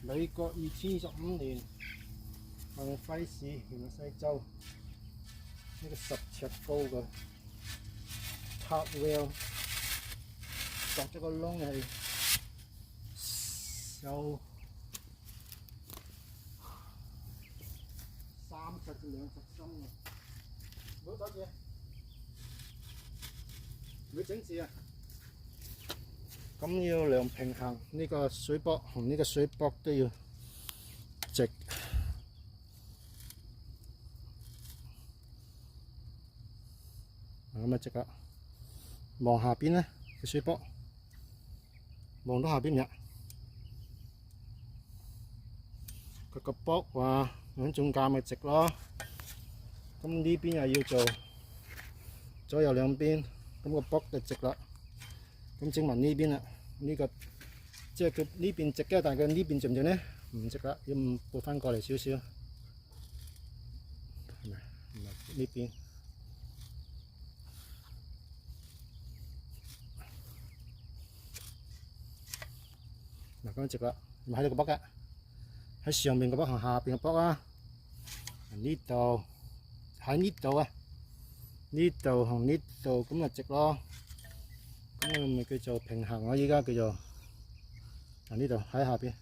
美國2025年幸輝市芫茜州呢個10尺高嘅 top well 鑿咗個窿係有30至20深嘅，唔好阻住，唔好整字啊！咁要量平衡，呢個水卜同呢個水卜都要直。咁啊直啦，望下邊咧個水卜，望到下邊嘅佢個卜話響中間咪直咯。咁呢邊又要做左右兩邊，咁個卜就直啦。咁整埋呢邊啦，呢個即係佢呢邊直嘅，但係佢呢邊直唔直咧？唔直啦，要撥翻過嚟少少，係咪？唔係呢邊。嗱咁樣直啦，咪喺呢個卜嘅，喺上面個卜同下邊個卜啊。呢度喺呢度啊，呢度同呢度咁咪直咯。咁咪叫做平衡，我依家叫做嗱呢度喺下邊。